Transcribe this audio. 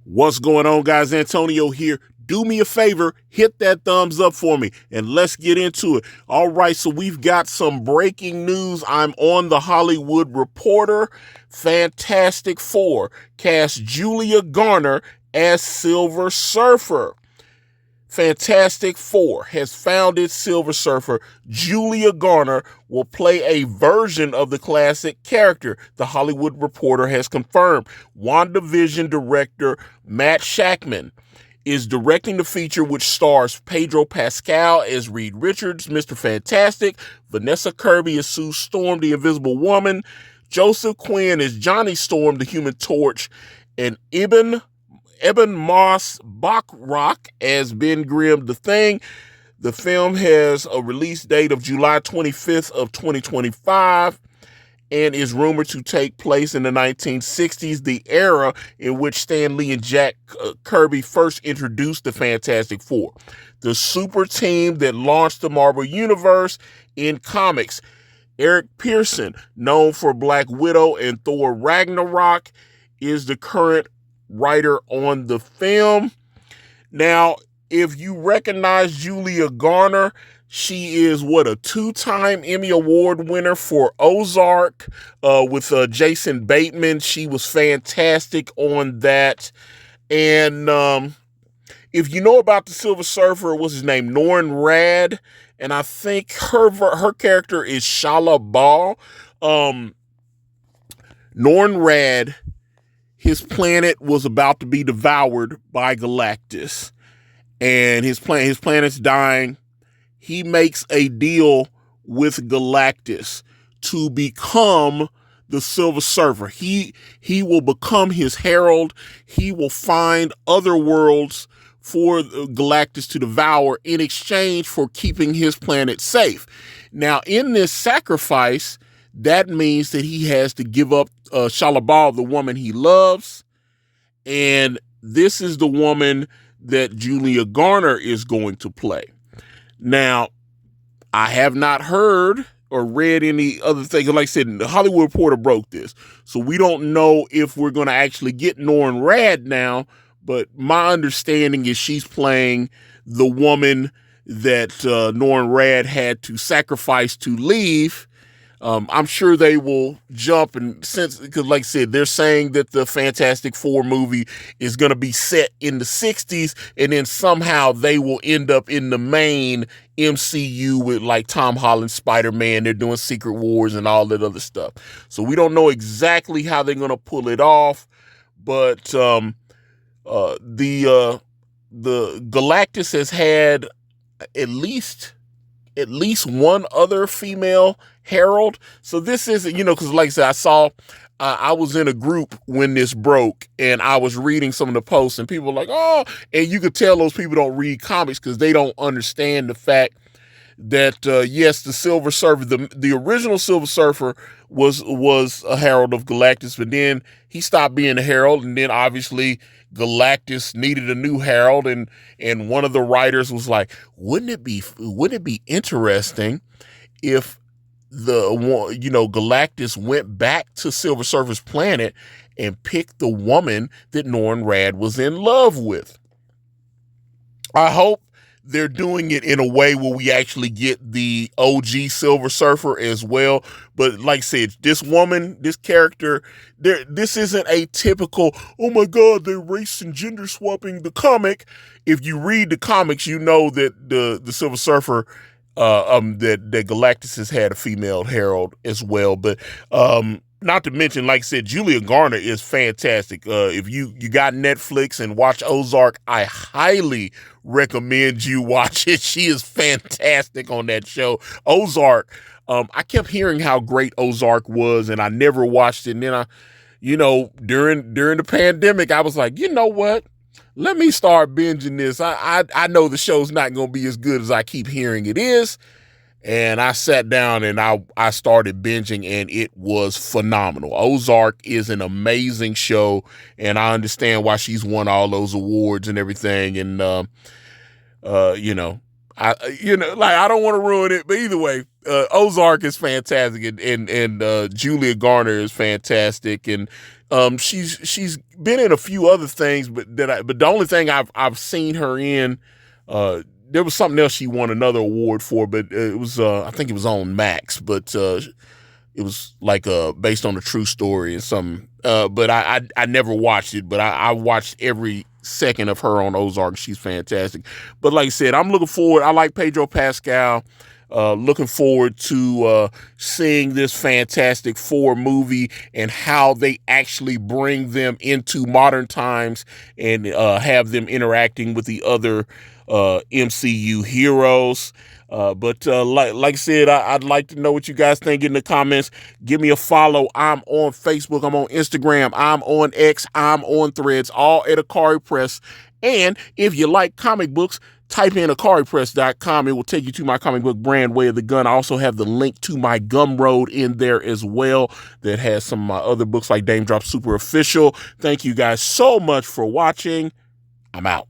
What's going on, guys? Antonio here. Do me a favor, hit that thumbs up for me, and let's get into it. All right, so we've got some breaking news. I'm on The Hollywood Reporter. Fantastic Four cast Julia Garner as Silver Surfer. Fantastic Four has founded Silver Surfer. Julia Garner will play a version of the classic character, The Hollywood Reporter has confirmed. WandaVision director Matt Shakman is directing the feature, which stars Pedro Pascal as Reed Richards, Mr. Fantastic, Vanessa Kirby as Sue Storm, the Invisible Woman, Joseph Quinn as Johnny Storm, the Human Torch, and Ebon Moss-Bachrach as Ben Grimm, the Thing. The film has a release date of July 25th of 2025 and is rumored to take place in the 1960s, the era in which Stan Lee and Jack Kirby first introduced the Fantastic Four, the super team that launched the Marvel Universe in comics. Eric Pearson, known for Black Widow and Thor Ragnarok, is the current writer on the film. Now, if you recognize Julia Garner, she is a two-time Emmy Award winner for Ozark with Jason Bateman. She was fantastic on that. And if you know about the Silver Surfer, what's his name? Norrin Radd. And I think her character is Shala Ball. Norrin Radd, his planet was about to be devoured by Galactus, and his planet's dying. He makes a deal with Galactus to become the Silver Surfer. He will become his herald. He will find other worlds for Galactus to devour in exchange for keeping his planet safe. Now, in this sacrifice, that means that he has to give up Shala Ball, the woman he loves. And this is the woman that Julia Garner is going to play. Now, I have not heard or read any other things. Like I said, the Hollywood Reporter broke this. So we don't know if we're going to actually get Norrin Radd now. But my understanding is she's playing the woman that Norrin Radd had to sacrifice to leave. I'm sure they will jump, and because like I said, they're saying that the Fantastic Four movie is going to be set in the 60s, and then somehow they will end up in the main MCU with like Tom Holland's Spider-Man. They're doing Secret Wars and all that other stuff. So we don't know exactly how they're going to pull it off, but the Galactus has had at least one other female herald. So this isn't, because like I said, I was in a group when this broke, and I was reading some of the posts, and people were like, oh, and you could tell those people don't read comics because they don't understand the fact that, yes, the Silver Surfer, the original Silver Surfer was a herald of Galactus, but then he stopped being a herald, and then obviously Galactus needed a new herald, and one of the writers was like, wouldn't it be interesting if Galactus went back to Silver Surfer's planet and picked the woman that Norrin Radd was in love with? I hope they're doing it in a way where we actually get the OG Silver Surfer as well. But like I said, this woman, this character, this isn't a typical, oh my God, they're race and gender swapping the comic. If you read the comics, you know that the Silver Surfer, that Galactus has had a female herald as well. But not to mention, like I said, Julia Garner is fantastic. If you got Netflix and watch Ozark, I highly recommend you watch it. She is fantastic on that show. Ozark, I kept hearing how great Ozark was, and I never watched it. And then during the pandemic, I was like, you know what? Let me start binging this. I know the show's not going to be as good as I keep hearing it is. And I sat down and I started binging, and it was phenomenal. Ozark is an amazing show, and I understand why she's won all those awards and everything. And I don't want to ruin it, but either way, Ozark is fantastic, and Julia Garner is fantastic, and She's been in a few other things, but the only thing I've seen her in, there was something else she won another award for, but it was I think it was on Max, but it was like based on a true story and something. But I never watched it, but I watched every second of her on Ozark. She's fantastic. But like I said, I'm looking forward. I like Pedro Pascal. Looking forward to seeing this Fantastic Four movie and how they actually bring them into modern times and have them interacting with the other MCU heroes. But like I said, I'd like to know what you guys think in the comments. Give me a follow. I'm on Facebook. I'm on Instagram. I'm on X. I'm on Threads, all at Ikari Press. And if you like comic books, type in IkariPress.com. It will take you to my comic book brand, Way of the Gun. I also have the link to my Gumroad in there as well that has some of my other books like Dame Drop Super Official. Thank you guys so much for watching. I'm out.